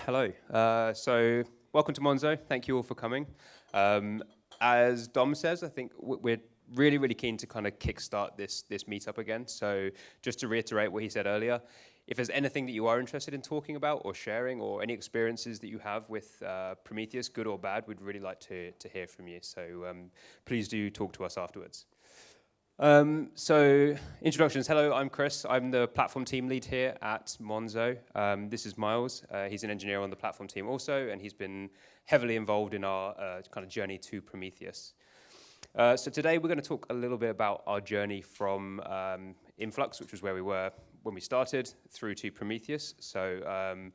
Hello. So welcome to Monzo. Thank you all for coming. As Dom says, I think we're really, really keen to kind of kickstart this meetup again. So just to reiterate what he said earlier, if there's anything that you are interested in talking about or sharing or any experiences that you have with Prometheus, good or bad, we'd really like to hear from you. So please do talk to us afterwards. So introductions. Hello, I'm Chris. I'm the platform team lead here at Monzo. This is Miles. He's an engineer on the platform team also, and he's been heavily involved in our kind of journey to Prometheus. So today we're going to talk a little bit about our journey from Influx, which was where we were when we started, through to Prometheus. So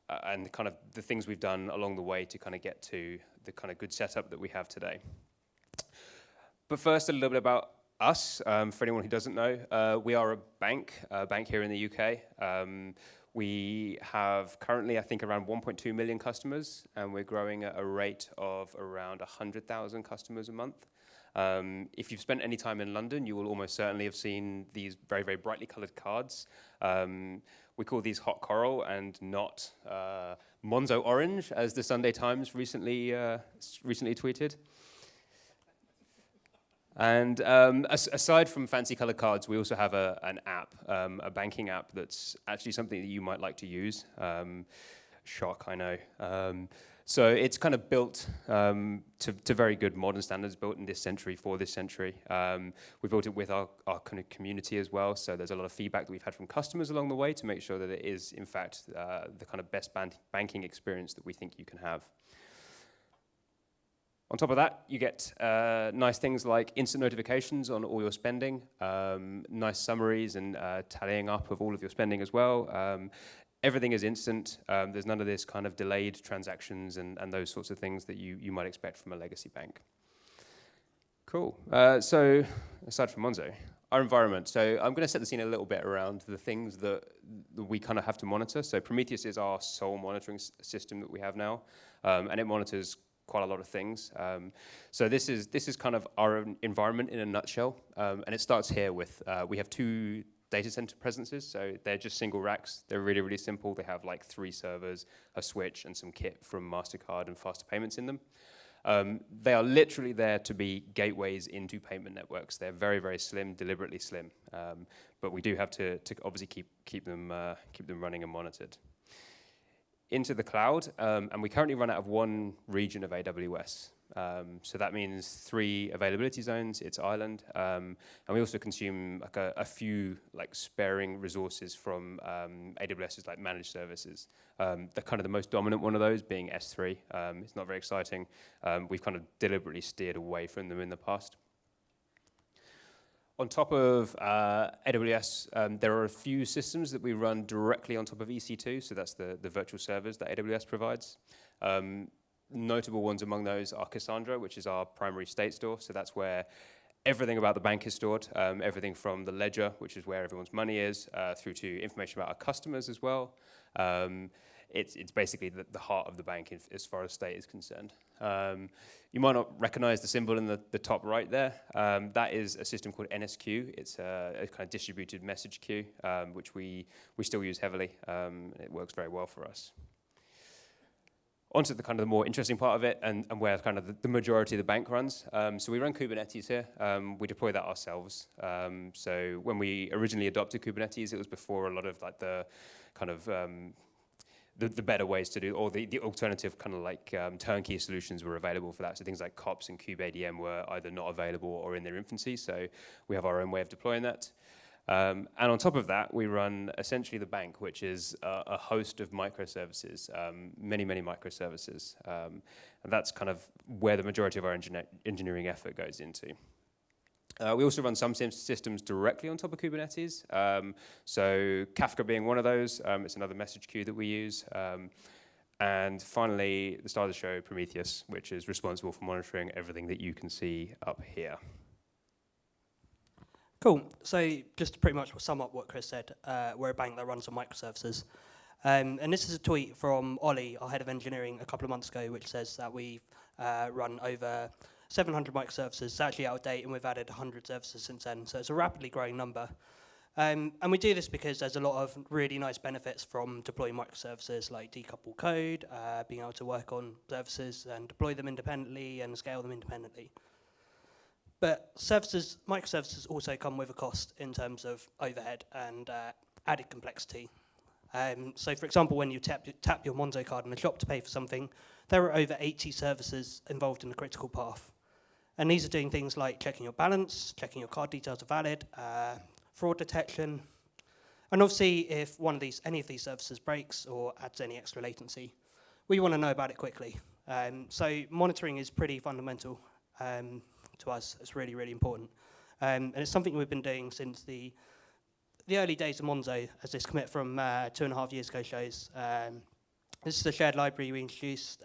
and kind of the things we've done along the way to kind of get to the kind of good setup that we have today. But first, a little bit about us, for anyone who doesn't know, we are a bank here in the UK. We have currently, I think, around 1.2 million customers, and we're growing at a rate of around 100,000 customers a month. If you've spent any time in London, you will almost certainly have seen these very, very brightly coloured cards. We call these hot coral and not Monzo orange, as the Sunday Times recently tweeted. And aside from fancy colored cards, we also have an app, a banking app that's actually something that you might like to use. Shock, I know. So it's kind of built to very good modern standards, built in this century for this century. We built it with our kind of community as well, so there's a lot of feedback that we've had from customers along the way to make sure that it is, in fact, the kind of best banking experience that we think you can have. On top of that, you get nice things like instant notifications on all your spending, nice summaries and tallying up of all of your spending as well. Everything is instant. There's none of this kind of delayed transactions and those sorts of things that you might expect from a legacy bank. Cool. So aside from Monzo, our environment. So I'm going to set the scene a little bit around the things that we kind of have to monitor. So Prometheus is our sole monitoring system that we have now, and it monitors quite a lot of things. So this is kind of our environment in a nutshell, and it starts here with, we have 2 data center presences, so they're just single racks. They're really, really simple. They have like 3 servers, a switch, and some kit from MasterCard and Faster Payments in them. They are literally there to be gateways into payment networks. They're very, very slim, deliberately slim, but we do have to obviously keep them running and monitored. Into the cloud, and we currently run out of 1 region of AWS. So that means 3 availability zones, it's Ireland, and we also consume like a few like sparing resources from AWS's like managed services. The kind of the most dominant one of those being S3. It's not very exciting. We've kind of deliberately steered away from them in the past. On top of AWS, there are a few systems that we run directly on top of EC2, so that's the virtual servers that AWS provides. Notable ones among those are Cassandra, which is our primary state store, so that's where everything about the bank is stored, everything from the ledger, which is where everyone's money is, through to information about our customers as well. It's basically the heart of the bank as far as state is concerned. You might not recognize the symbol in the top right there. That is a system called NSQ. It's a kind of distributed message queue, which we still use heavily. It works very well for us. Onto the kind of the more interesting part of it and where kind of the majority of the bank runs. So we run Kubernetes here. We deploy that ourselves. So when we originally adopted Kubernetes, it was before a lot of like the kind of the better ways to do, or the alternative kind of like turnkey solutions were available for that. So things like kops and kubeadm were either not available or in their infancy. So we have our own way of deploying that. And on top of that, we run essentially the bank, which is a host of microservices, many, many microservices. And that's kind of where the majority of our engineering effort goes into. We also run some systems directly on top of Kubernetes. So Kafka being one of those, it's another message queue that we use. And finally, the star of the show, Prometheus, which is responsible for monitoring everything that you can see up here. Cool. So just to pretty much sum up what Chris said, we're a bank that runs on microservices. And this is a tweet from Ollie, our head of engineering, a couple of months ago, which says that we've run over 700 microservices. It's actually out of date, and we've added 100 services since then. So it's a rapidly growing number. And we do this because there's a lot of really nice benefits from deploying microservices, like decouple code, being able to work on services and deploy them independently and scale them independently. But microservices also come with a cost in terms of overhead and added complexity. So for example, when you tap your Monzo card in the shop to pay for something, there are over 80 services involved in the critical path. And these are doing things like checking your balance, checking your card details are valid, fraud detection, and obviously if any of these services breaks or adds any extra latency, we want to know about it quickly. So monitoring is pretty fundamental to us. It's really, really important. And it's something we've been doing since the early days of Monzo, as this commit from 2.5 years ago shows. This is the shared library we introduced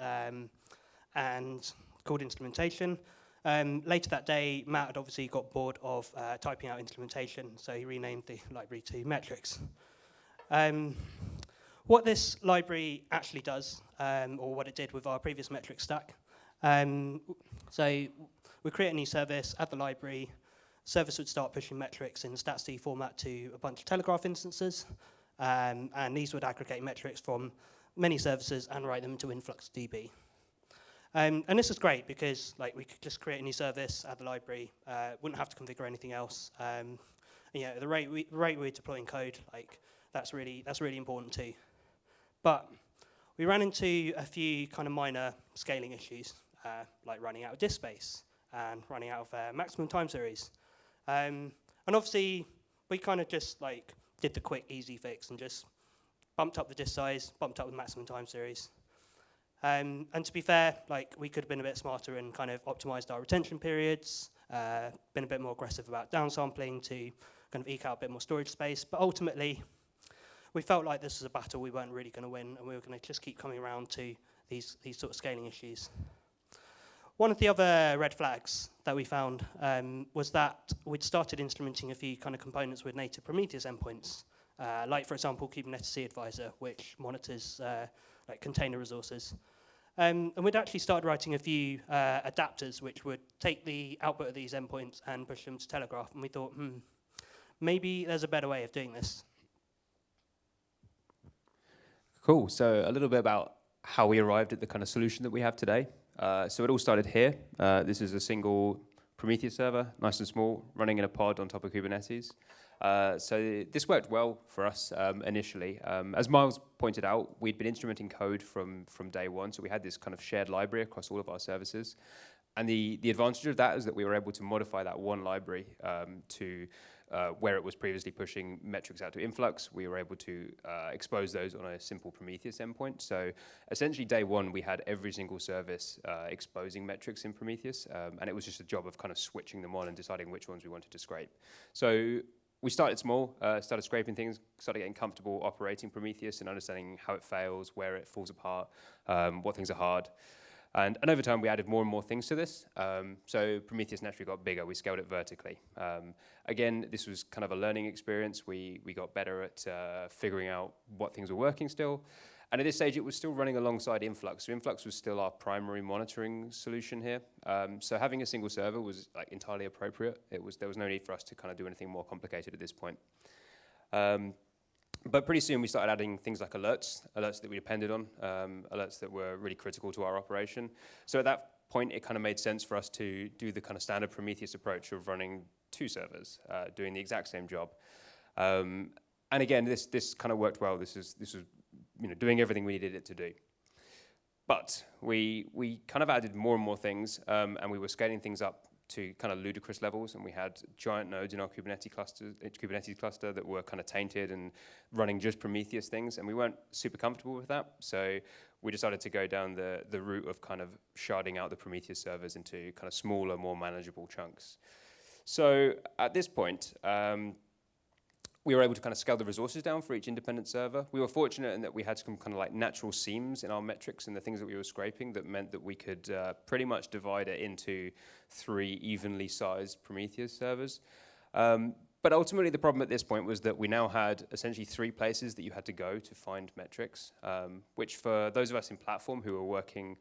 and called instrumentation. Later that day, Matt had obviously got bored of typing out instrumentation, so he renamed the library to metrics. What this library actually does, or what it did with our previous metric stack, so we create a new service, add the library, service would start pushing metrics in stats.d format to a bunch of Telegraph instances, and these would aggregate metrics from many services and write them into InfluxDB. And this is great because we could just create a new service, add the library, wouldn't have to configure anything else. The rate we're deploying code, that's really important too. But we ran into a few kind of minor scaling issues, like running out of disk space and running out of maximum time series. And obviously, we kind of just did the quick, easy fix and just bumped up the disk size, bumped up the maximum time series. And to be fair, we could have been a bit smarter and kind of optimized our retention periods, been a bit more aggressive about downsampling to kind of eke out a bit more storage space. But ultimately, we felt like this was a battle we weren't really going to win, and we were going to just keep coming around to these sort of scaling issues. One of the other red flags that we found was that we'd started instrumenting a few kind of components with native Prometheus endpoints, like, for example, Kubernetes C Advisor, which monitors container resources. And we'd actually started writing a few adapters which would take the output of these endpoints and push them to Telegraph. And we thought, maybe there's a better way of doing this. Cool. So a little bit about how we arrived at the kind of solution that we have today. So it all started here. This is a single Prometheus server, nice and small, running in a pod on top of Kubernetes. So this worked well for us initially. As Miles pointed out, we'd been instrumenting code from day one, so we had this kind of shared library across all of our services. And the advantage of that is that we were able to modify that one library to where it was previously pushing metrics out to Influx. We were able to expose those on a simple Prometheus endpoint. So essentially day one, we had every single service exposing metrics in Prometheus, and it was just a job of kind of switching them on and deciding which ones we wanted to scrape. So we started small, started scraping things, started getting comfortable operating Prometheus and understanding how it fails, where it falls apart, what things are hard. And over time, we added more and more things to this. So Prometheus naturally got bigger. We scaled it vertically. Again, this was kind of a learning experience. We got better at figuring out what things were working still. And at this stage, it was still running alongside Influx. So Influx was still our primary monitoring solution here. So having a single server was entirely appropriate. There was no need for us to kind of do anything more complicated at this point. But pretty soon we started adding things like alerts that we depended on, alerts that were really critical to our operation. So at that point, it kind of made sense for us to do the kind of standard Prometheus approach of running two servers, doing the exact same job. And again, this kind of worked well. This was doing everything we needed it to do. But we kind of added more and more things, and we were scaling things up to kind of ludicrous levels, and we had giant nodes in our Kubernetes cluster that were kind of tainted and running just Prometheus things, and we weren't super comfortable with that. So we decided to go down the route of kind of sharding out the Prometheus servers into kind of smaller, more manageable chunks. So at this point, we were able to kind of scale the resources down for each independent server. We were fortunate in that we had some kind of natural seams in our metrics and the things that we were scraping that meant that we could pretty much divide it into 3 evenly sized Prometheus servers. But ultimately, the problem at this point was that we now had essentially 3 places that you had to go to find metrics, which for those of us in platform who were working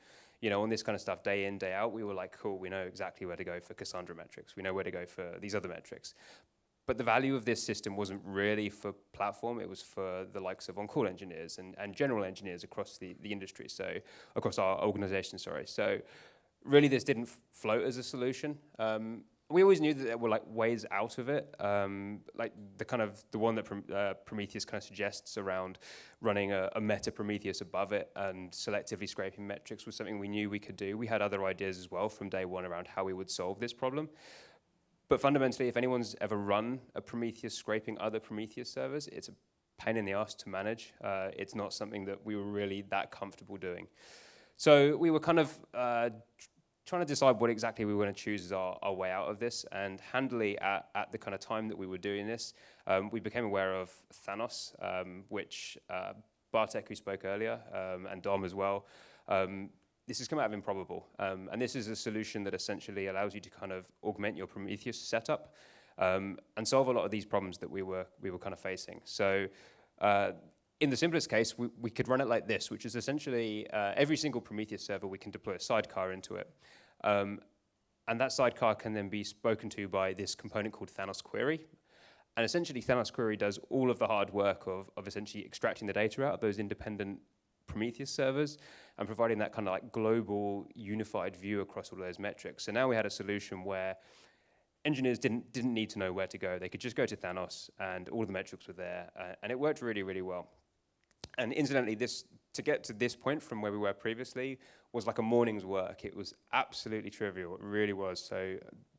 on this kind of stuff day in, day out, we were like, cool, we know exactly where to go for Cassandra metrics. We know where to go for these other metrics. But the value of this system wasn't really for platform, it was for the likes of on-call engineers and general engineers across the industry, so across our organization, sorry. So really this didn't float as a solution. We always knew that there were like ways out of it, like the one that Prometheus kind of suggests around running a meta Prometheus above it and selectively scraping metrics was something we knew we could do. We had other ideas as well from day one around how we would solve this problem. But fundamentally, if anyone's ever run a Prometheus scraping other Prometheus servers, it's a pain in the ass to manage. It's not something that we were really that comfortable doing. So we were kind of trying to decide what exactly we were going to choose as our way out of this. And handily, at the kind of time that we were doing this, we became aware of Thanos, which Bartek, who spoke earlier, and Dom as well, this has come out of Improbable, and this is a solution that essentially allows you to kind of augment your Prometheus setup and solve a lot of these problems that we were kind of facing. So in the simplest case, we could run it like this, which is essentially every single Prometheus server, we can deploy a sidecar into it. And that sidecar can then be spoken to by this component called Thanos Query. And essentially, Thanos Query does all of the hard work of essentially extracting the data out of those independent Prometheus servers and providing that kind of like global unified view across all of those metrics. So now we had a solution where engineers didn't need to know where to go. They could just go to Thanos and all the metrics were there, and it worked really, really well. And incidentally, to get to this point from where we were previously was like a morning's work. It was absolutely trivial, it really was. So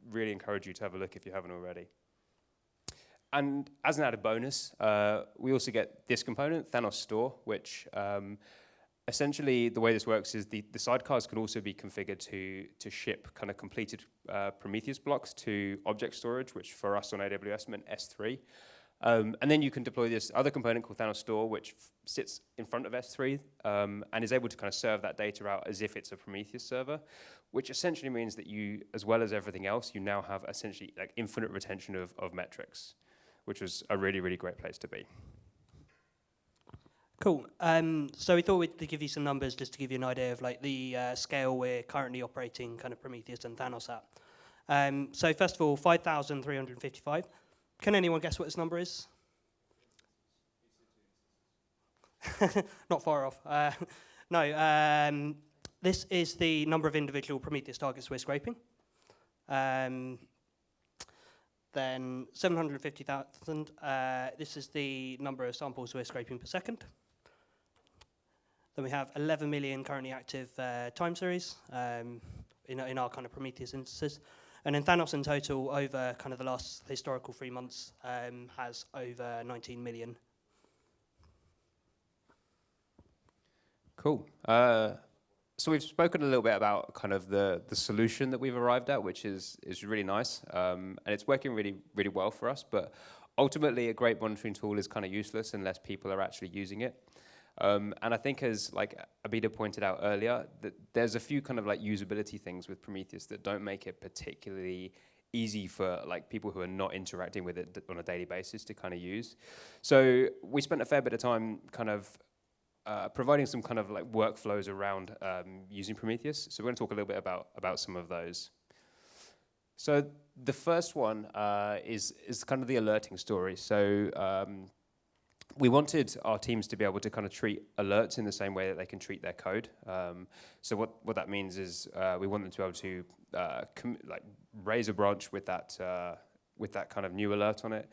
really encourage you to have a look if you haven't already. And as an added bonus, we also get this component, Thanos Store, which essentially the way this works is the sidecars can also be configured to ship kind of completed Prometheus blocks to object storage, which for us on AWS meant S3. And then you can deploy this other component called Thanos Store, which sits in front of S3 and is able to kind of serve that data out as if it's a Prometheus server, which essentially means that you, as well as everything else, you now have essentially like infinite retention of metrics, which was a really, really great place to be. Cool. So we thought we'd give you some numbers just to give you an idea of like the scale we're currently operating kind of Prometheus and Thanos at. So first of all, 5,355. Can anyone guess what this number is? Not far off. No, this is the number of individual Prometheus targets we're scraping. Then 750,000, this is the number of samples we're scraping per second. Then we have 11 million currently active time series in our kind of Prometheus instances. And then Thanos in total, over kind of the last historical 3 months, has over 19 million. Cool. So we've spoken a little bit about kind of the solution that we've arrived at, which is really nice, and it's working really, really well for us. But ultimately, a great monitoring tool is kind of useless unless people are actually using it. And I think, as like Abida pointed out earlier, that there's a few kind of like usability things with Prometheus that don't make it particularly easy for like people who are not interacting with it on a daily basis to kind of use. So we spent a fair bit of time kind of providing some kind of like workflows around using Prometheus. So we're going to talk a little bit about some of those. So the first one is kind of the alerting story. So we wanted our teams to be able to kind of treat alerts in the same way that they can treat their code. So what that means is we want them to be able to like raise a branch with that kind of new alert on it,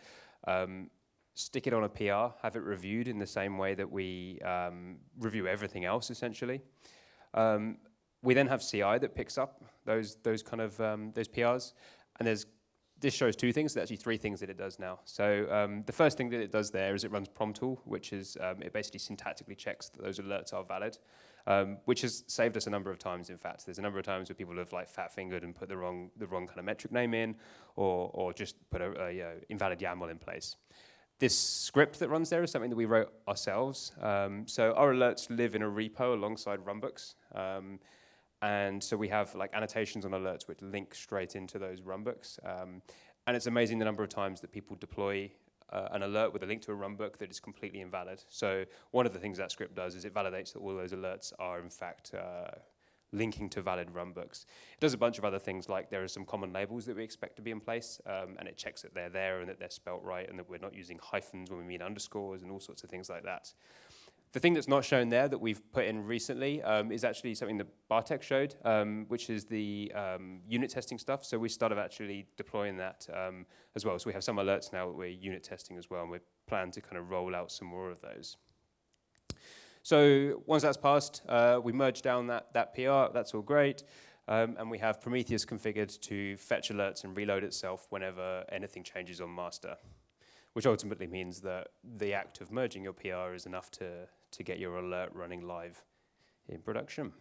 stick it on a PR, have it reviewed in the same way that we review everything else, essentially. We then have CI that picks up those kind of those PRs, and this shows two things. There's actually three things that it does now. So the first thing that it does there is it runs PromTool, which is it basically syntactically checks that those alerts are valid, which has saved us a number of times. In fact, there's a number of times where people have like fat-fingered and put the wrong kind of metric name in, or just put a invalid YAML in place. This script that runs there is something that we wrote ourselves. So our alerts live in a repo alongside runbooks. And so we have like annotations on alerts which link straight into those runbooks. And it's amazing the number of times that people deploy an alert with a link to a runbook that is completely invalid. So one of the things that script does is it validates that all those alerts are in fact linking to valid runbooks. It does a bunch of other things, like there are some common labels that we expect to be in place, and it checks that they're there and that they're spelt right and that we're not using hyphens when we mean underscores and all sorts of things like that. The thing that's not shown there that we've put in recently is actually something that Bartek showed, which is the unit testing stuff. So we started actually deploying that as well. So we have some alerts now that we're unit testing as well, and we plan to kind of roll out some more of those. So once that's passed, we merge down that PR. That's all great. And we have Prometheus configured to fetch alerts and reload itself whenever anything changes on master, which ultimately means that the act of merging your PR is enough to get your alert running live in production.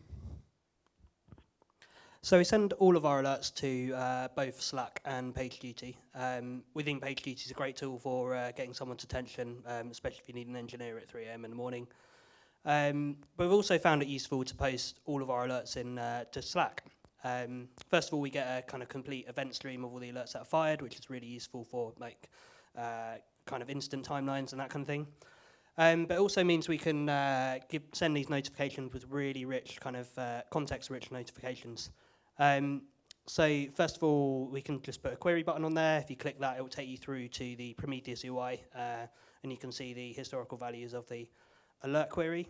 So we send all of our alerts to both Slack and PagerDuty. We think PagerDuty is a great tool for getting someone's attention, especially if you need an engineer at 3 a.m. in the morning. But we've also found it useful to post all of our alerts in to Slack. First of all, we get a kind of complete event stream of all the alerts that are fired, which is really useful for like kind of instant timelines and that kind of thing. But it also means we can send these notifications with really rich kind of context-rich notifications. So first of all, we can just put a query button on there. If you click that, it will take you through to the Prometheus UI, and you can see the historical values of the alert query.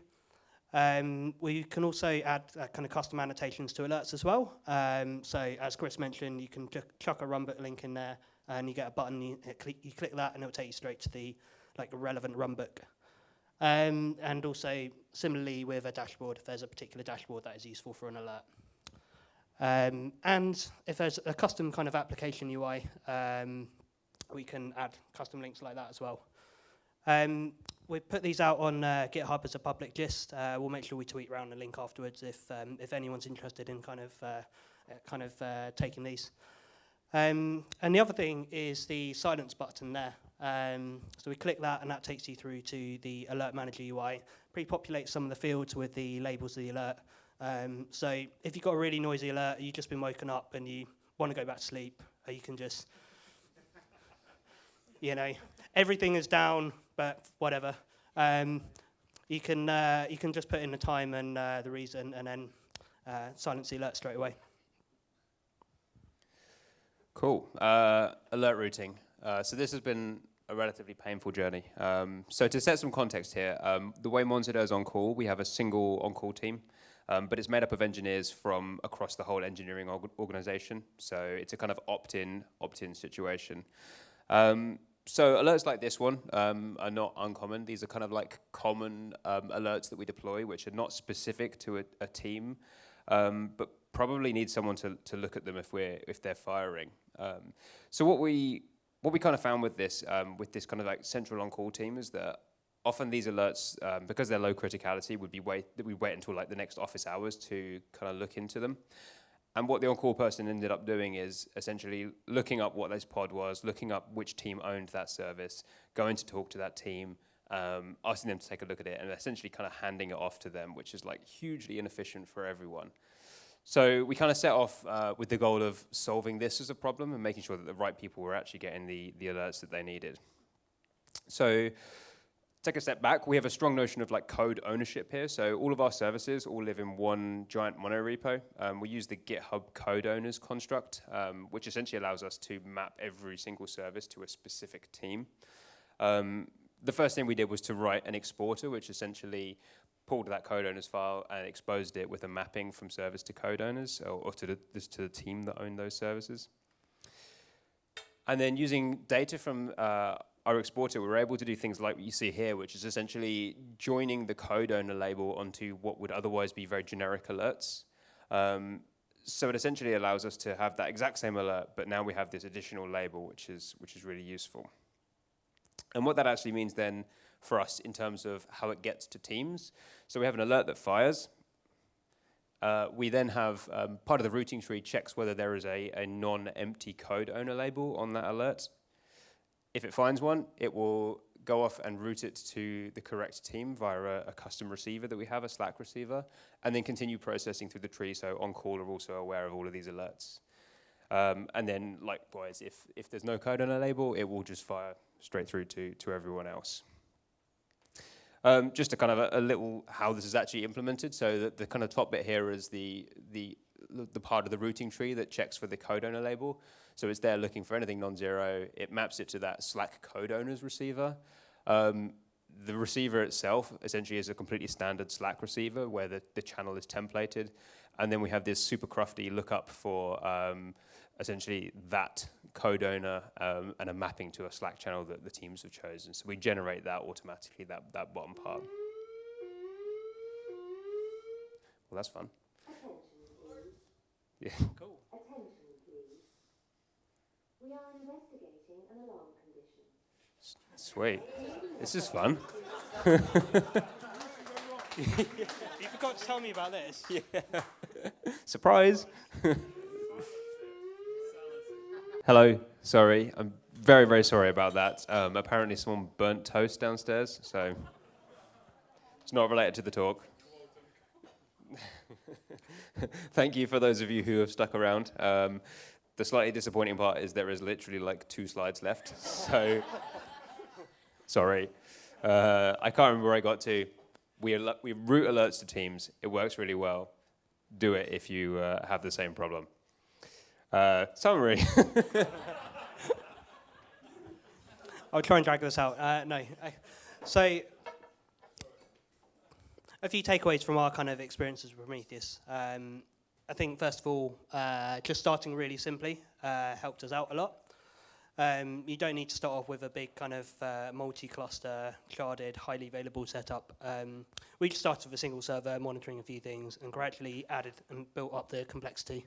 We can also add kind of custom annotations to alerts as well. So as Chris mentioned, you can chuck a runbook link in there, and you get a button. You click that, and it will take you straight to the like relevant runbook. And also similarly with a dashboard, if there's a particular dashboard that is useful for an alert. And if there's a custom kind of application UI, we can add custom links like that as well. We put these out on GitHub as a public gist. We'll make sure we tweet around the link afterwards if anyone's interested in kind of taking these. And the other thing is the silence button there. So we click that, and that takes you through to the Alert Manager UI. Pre-populates some of the fields with the labels of the alert. So if you've got a really noisy alert, you've just been woken up and you want to go back to sleep, you can just, everything is down, but whatever. You can just put in the time and the reason, and then silence the alert straight away. Cool. Alert routing. So this has been a relatively painful journey. So to set some context here, the way Monzo does on-call, we have a single on-call team, but it's made up of engineers from across the whole engineering organization. So it's a kind of opt-in situation. So alerts like this one are not uncommon. These are kind of like common alerts that we deploy, which are not specific to a team, but probably need someone to look at them if they're firing. So what we kind of found with this kind of like central on-call team is that often these alerts, because they're low criticality, we wait until like the next office hours to kind of look into them. And what the on-call person ended up doing is essentially looking up what this pod was, looking up which team owned that service, going to talk to that team, asking them to take a look at it, and essentially kind of handing it off to them, which is like hugely inefficient for everyone. So we kind of set off with the goal of solving this as a problem and making sure that the right people were actually getting the alerts that they needed. So take a step back, we have a strong notion of like code ownership here. So all of our services all live in one giant monorepo. We use the GitHub code owners construct, which essentially allows us to map every single service to a specific team. The first thing we did was to write an exporter, which essentially pulled that code owners file and exposed it with a mapping from service to code owners or to the team that owned those services. And then using data from our exporter, we were able to do things like what you see here, which is essentially joining the code owner label onto what would otherwise be very generic alerts. So it essentially allows us to have that exact same alert, but now we have this additional label, which is really useful. And what that actually means then for us in terms of how it gets to teams. So we have an alert that fires. We then have part of the routing tree checks whether there is a non-empty code owner label on that alert. If it finds one, it will go off and route it to the correct team via a custom receiver that we have, a Slack receiver, and then continue processing through the tree. So on-call are also aware of all of these alerts. And then likewise, if there's no code owner label, it will just fire straight through to everyone else. Just a kind of a little how this is actually implemented. So the kind of top bit here is the part of the routing tree that checks for the code owner label. So it's there looking for anything non-zero. It maps it to that Slack code owner's receiver. The receiver itself essentially is a completely standard Slack receiver where the channel is templated. And then we have this super crafty lookup for essentially that code owner and a mapping to a Slack channel that the teams have chosen. So we generate that automatically, that bottom part. Well, that's fun. Yeah. Cool. Attention, please. We are investigating an alarm condition. Sweet. This is fun. You forgot to tell me about this. Yeah. Surprise. Hello. Sorry. I'm very, very sorry about that. Apparently someone burnt toast downstairs, so it's not related to the talk. Thank you for those of you who have stuck around. The slightly disappointing part is there is literally like 2 slides left, so sorry. I can't remember where I got to. We route alerts to teams. It works really well. Do it if you have the same problem. Summary. I'll try and drag this out. So, a few takeaways from our kind of experiences with Prometheus. I think, first of all, just starting really simply helped us out a lot. You don't need to start off with a big kind of multi-cluster, sharded, highly available setup. We just started with a single server, monitoring a few things, and gradually added and built up the complexity.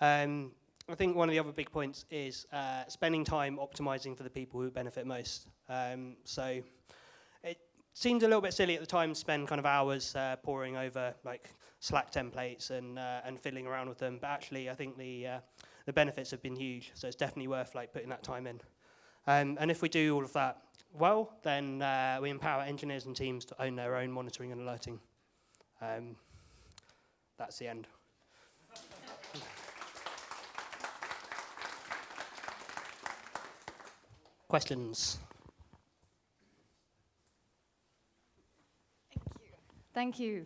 I think one of the other big points is spending time optimizing for the people who benefit most. So it seemed a little bit silly at the time to spend kind of hours poring over like Slack templates and fiddling around with them, but actually I think the benefits have been huge, so it's definitely worth like putting that time in. And if we do all of that well, then we empower engineers and teams to own their own monitoring and alerting. That's the end. Questions? Thank you.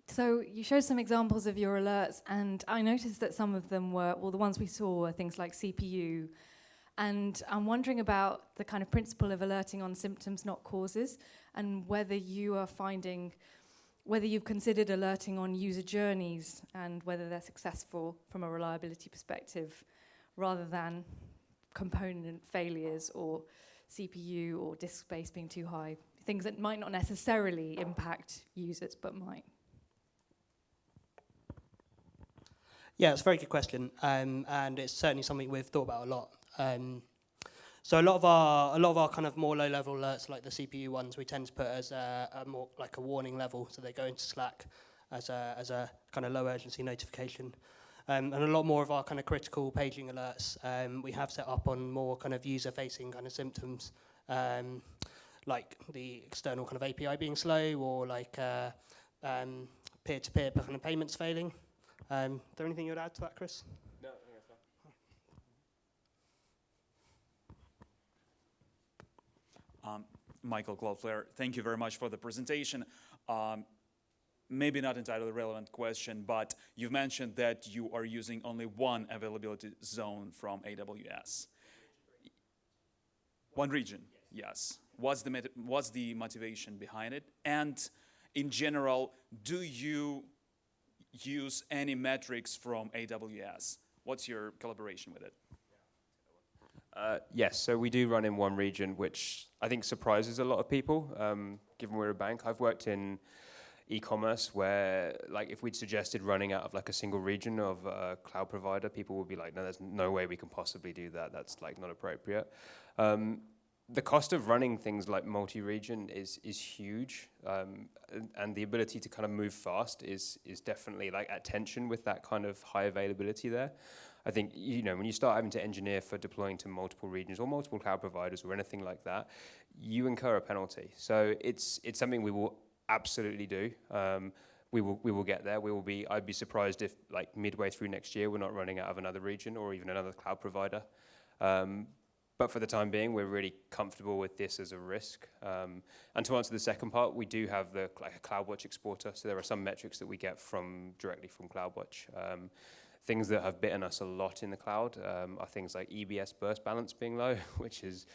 So you showed some examples of your alerts, and I noticed that some of them were, well, the ones we saw were things like CPU. And I'm wondering about the kind of principle of alerting on symptoms, not causes, and whether you are finding, whether you've considered alerting on user journeys and whether they're successful from a reliability perspective, rather than component failures or CPU or disk space being too high, things that might not necessarily impact users but might. Yeah, it's a very good question, and it's certainly something we've thought about a lot. So a lot of our kind of more low-level alerts, like the CPU ones, we tend to put as a more like a warning level, so they go into Slack as a kind of low urgency notification. And a lot more of our kind of critical paging alerts we have set up on more kind of user-facing kind of symptoms, like the external kind of API being slow, or like peer-to-peer kind of payments failing. Is there anything you would add to that, Chris? No, I think that's fine. Michael Cloudflare, thank you very much for the presentation. Maybe not entirely relevant question, but you've mentioned that you are using only one availability zone from AWS. One region, yes. What's the motivation behind it? And in general, do you use any metrics from AWS? What's your collaboration with it? Yes, so we do run in one region, which I think surprises a lot of people, given we're a bank. I've worked in e-commerce where, like, if we'd suggested running out of like a single region of a cloud provider, people would be like, no, there's no way we can possibly do that. That's like not appropriate. The cost of running things like multi-region is huge, and the ability to kind of move fast is definitely like at tension with that kind of high availability there. I think, you know, when you start having to engineer for deploying to multiple regions or multiple cloud providers or anything like that, you incur a penalty. So it's something we will absolutely do. We will get there. I'd be surprised if like midway through next year we're not running out of another region or even another cloud provider. But for the time being, we're really comfortable with this as a risk. And to answer the second part, we do have like a CloudWatch exporter. So there are some metrics that we get directly from CloudWatch. Things that have bitten us a lot in the cloud are things like EBS burst balance being low, which is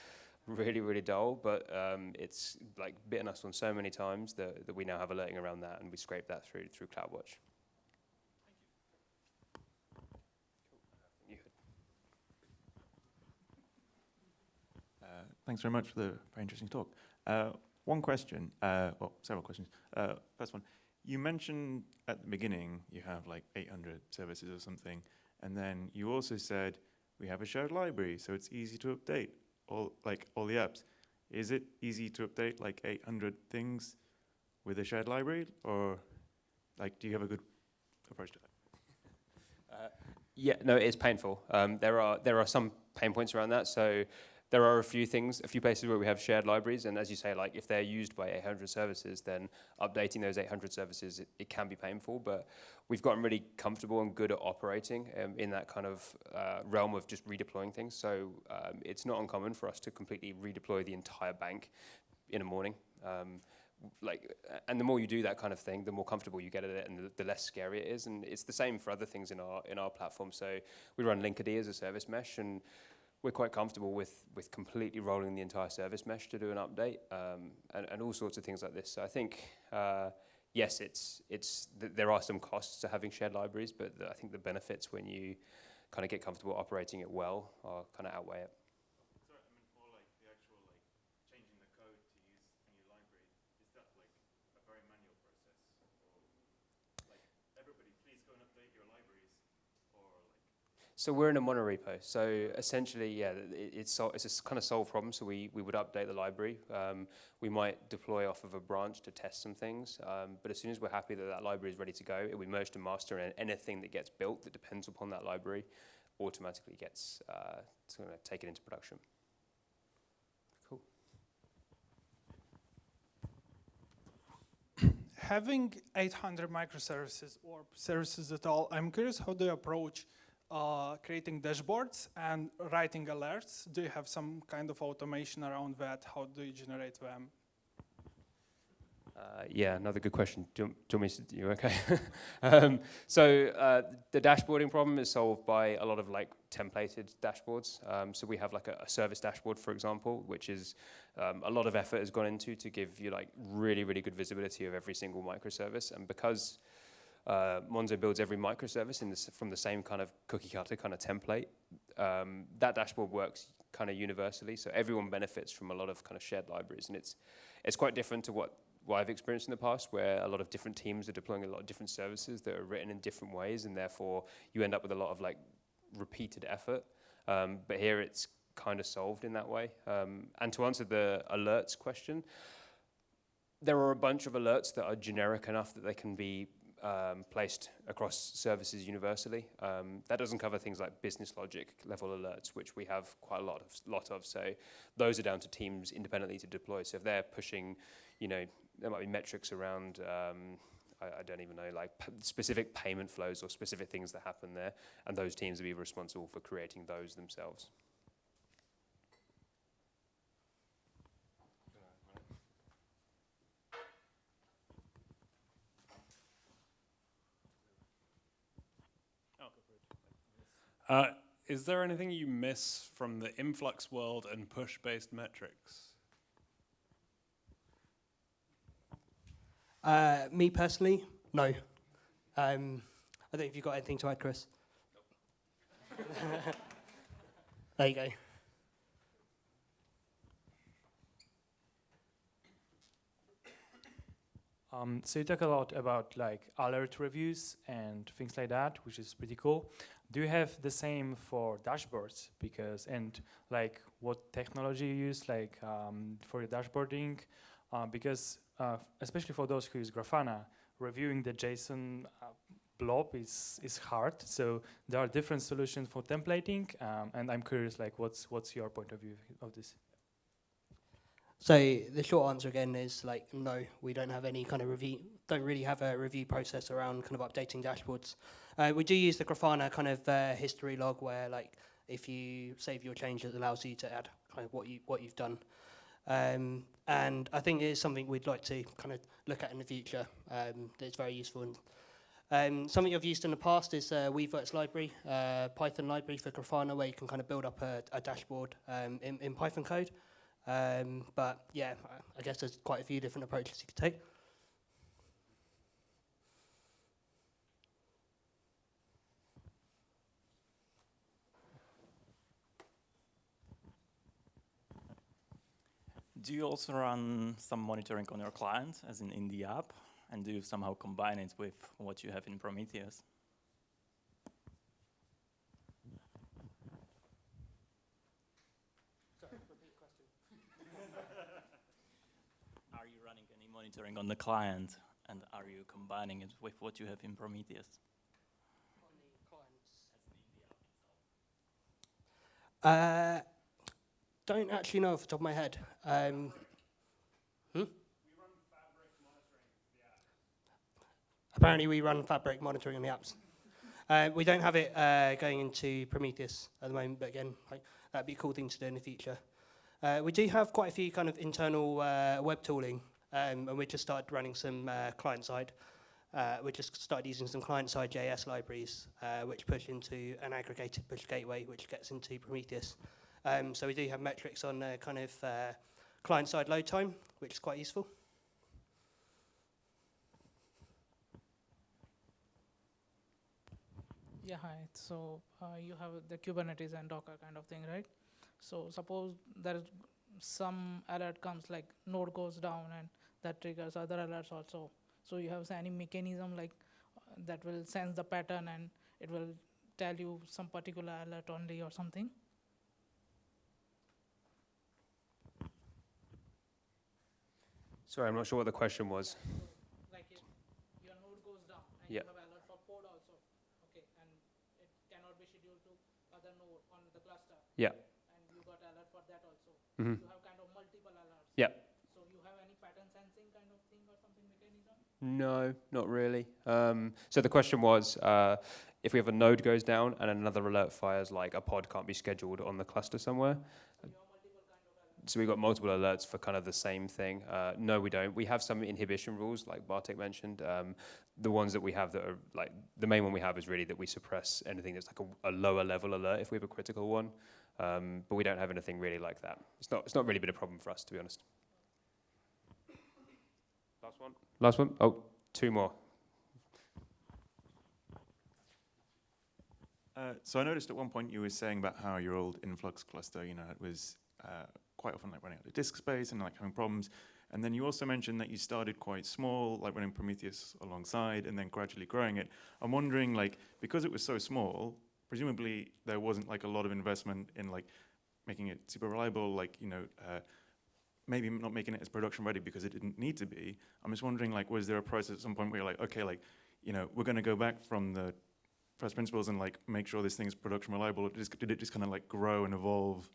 really, really dull. But it's like bitten us on so many times that we now have alerting around that, and we scrape that through CloudWatch. Thanks very much for the very interesting talk. One question, well, several questions. First one, you mentioned at the beginning you have like 800 services or something, and then you also said we have a shared library, so it's easy to update all the apps. Is it easy to update like 800 things with a shared library, or like do you have a good approach to that? Yeah, no, it is painful. There are some pain points around that. So there are a few places where we have shared libraries, and as you say, like if they're used by 800 services, then updating those 800 services, it can be painful, but we've gotten really comfortable and good at operating in that kind of realm of just redeploying things. So it's not uncommon for us to completely redeploy the entire bank in a morning. And the more you do that kind of thing, the more comfortable you get at it, and the less scary it is. And it's the same for other things in our platform. So we run Linkerd as a service mesh, and we're quite comfortable with completely rolling the entire service mesh to do an update, and all sorts of things like this. So I think, yes, there are some costs to having shared libraries, but I think the benefits when you kind of get comfortable operating it well are kind of outweigh it. Sorry, I meant more like the actual like changing the code to use a new library. Is that like a very manual process, or like everybody, please go and update your libraries, or like? So we're in a monorepo. So essentially, yeah, it's a kind of solved problem. So we would update the library. We might deploy off of a branch to test some things. But as soon as we're happy that library is ready to go, it will merge to master, and anything that gets built that depends upon that library automatically gets taken into production. Cool. Having 800 microservices or services at all, I'm curious how do you approach creating dashboards and writing alerts? Do you have some kind of automation around that? How do you generate them? Yeah, another good question. Do you want me to, you okay? The dashboarding problem is solved by a lot of like templated dashboards. So we have like a service dashboard, for example, which is a lot of effort has gone into to give you like really, really good visibility of every single microservice. And because Monzo builds every microservice from the same kind of cookie cutter kind of template, that dashboard works kind of universally. So everyone benefits from a lot of kind of shared libraries. And it's quite different to what I've experienced in the past, where a lot of different teams are deploying a lot of different services that are written in different ways, and therefore you end up with a lot of like repeated effort. But here it's kind of solved in that way. And to answer the alerts question, there are a bunch of alerts that are generic enough that they can be placed across services universally. That doesn't cover things like business logic level alerts, which we have quite a lot of. So those are down to teams independently to deploy. So if they're pushing, there might be metrics around, I don't even know, like specific payment flows or specific things that happen there, and those teams will be responsible for creating those themselves. Is there anything you miss from the Influx world and push-based metrics? Me personally, no. I don't know if you've got anything to add, Chris. Nope. There you go. So you talk a lot about like alert reviews and things like that, which is pretty cool. Do you have the same for dashboards? And like what technology you use like for your dashboarding? Because especially for those who use Grafana, reviewing the JSON blob is hard. So there are different solutions for templating, and I'm curious, like what's your point of view of this? So the short answer again is like no, we don't have any kind of review. Don't really have a review process around kind of updating dashboards. We do use the Grafana kind of history log where like if you save your changes, it allows you to add kind of what you've done. And I think it is something we'd like to kind of look at in the future. It's very useful. And something I've used in the past is Weaveworks library, Python library for Grafana, where you can kind of build up a dashboard in Python code. But yeah, I guess there's quite a few different approaches you could take. Do you also run some monitoring on your client, as in the app? And do you somehow combine it with what you have in Prometheus? Sorry, repeat the question. Are you running any monitoring on the client, and are you combining it with what you have in Prometheus? On the clients. Don't actually know off the top of my head. Apparently we run Fabric monitoring on the apps. We don't have it going into Prometheus at the moment, but again, that'd be a cool thing to do in the future. We do have quite a few kind of internal web tooling, and we just started running some client-side. We just started using some client-side JS libraries, which push into an aggregated push gateway, which gets into Prometheus. So we do have metrics on kind of client-side load time, which is quite useful. Yeah, hi. So you have the Kubernetes and Docker kind of thing, right? So suppose there is some alert comes like node goes down and that triggers other alerts also. So you have any mechanism like that will sense the pattern and it will tell you some particular alert only or something? Sorry, I'm not sure what the question was. Like if your node goes down and Yeah. you have alert for pod also, okay, and it cannot be scheduled to other node on the cluster. Yeah. And you got alert for that also. Mhm. You have kind of multiple alerts. Yeah. So you have any pattern sensing kind of thing or something mechanism? No, not really. So the question was, if we have a node goes down and another alert fires, like a pod can't be scheduled on the cluster somewhere. So we've got multiple alerts for kind of the same thing. No, we don't. We have some inhibition rules, like Bartek mentioned. The ones that we have that are like, the main one we have is really that we suppress anything that's like a lower level alert if we have a critical one. But we don't have anything really like that. It's not really been a problem for us, to be honest. Last one? Last one? Oh, two more. So I noticed at one point you were saying about how your old Influx cluster, you know, it was quite often like running out of disk space and like having problems. And then you also mentioned that you started quite small, like running Prometheus alongside and then gradually growing it. I'm wondering, like, because it was so small, presumably there wasn't like a lot of investment in like making it super reliable, like, you know, maybe not making it as production ready because it didn't need to be. I'm just wondering, like, was there a process at some point where you're like, okay, like, you know, we're going to go back from the first principles and like make sure this thing is production reliable? Or did it just kind of like grow and evolve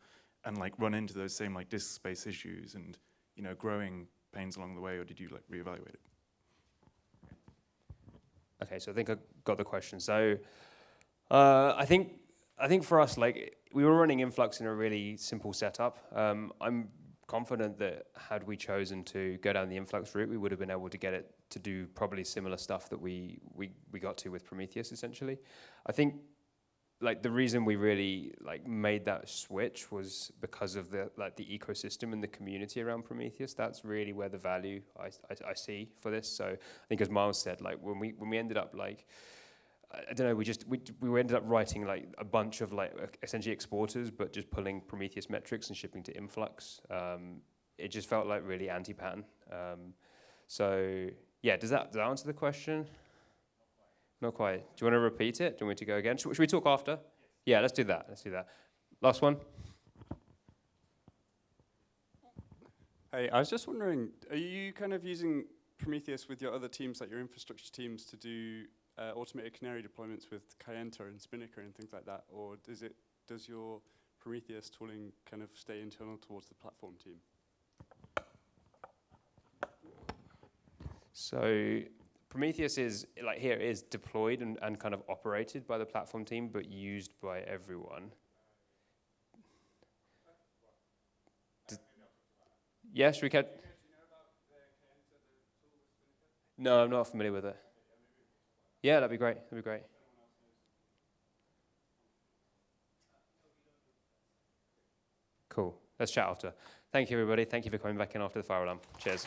and like run into those same like disk space issues and, you know, growing pains along the way, or did you like reevaluate it? Okay, so I think I got the question. So I think for us, like, we were running Influx in a really simple setup. I'm confident that had we chosen to go down the Influx route, we would have been able to get it to do probably similar stuff that we got to with Prometheus, essentially. I think, like, the reason we really like made that switch was because of the ecosystem and the community around Prometheus. That's really where the value I see for this. So I think, as Miles said, like when we ended up like, I don't know, we ended up writing like a bunch of like essentially exporters, but just pulling Prometheus metrics and shipping to Influx. It just felt like really anti-pattern. So yeah, does that answer the question? Not quite. Do you want to repeat it? Do you want me to go again? Should we talk after? Yeah, let's do that. Let's do that. Last one. Hey, I was just wondering, are you kind of using Prometheus with your other teams, like your infrastructure teams, to do automated canary deployments with Kayenta and Spinnaker and things like that? Or does your Prometheus tooling kind of stay internal towards the platform team? So Prometheus is, like, here is deployed and kind of operated by the platform team, but used by everyone. Yeah, should we catch? No, I'm not familiar with it. Yeah, that'd be great. That'd be great. Cool. Let's chat after. Thank you, everybody. Thank you for coming back in after the fire alarm. Cheers.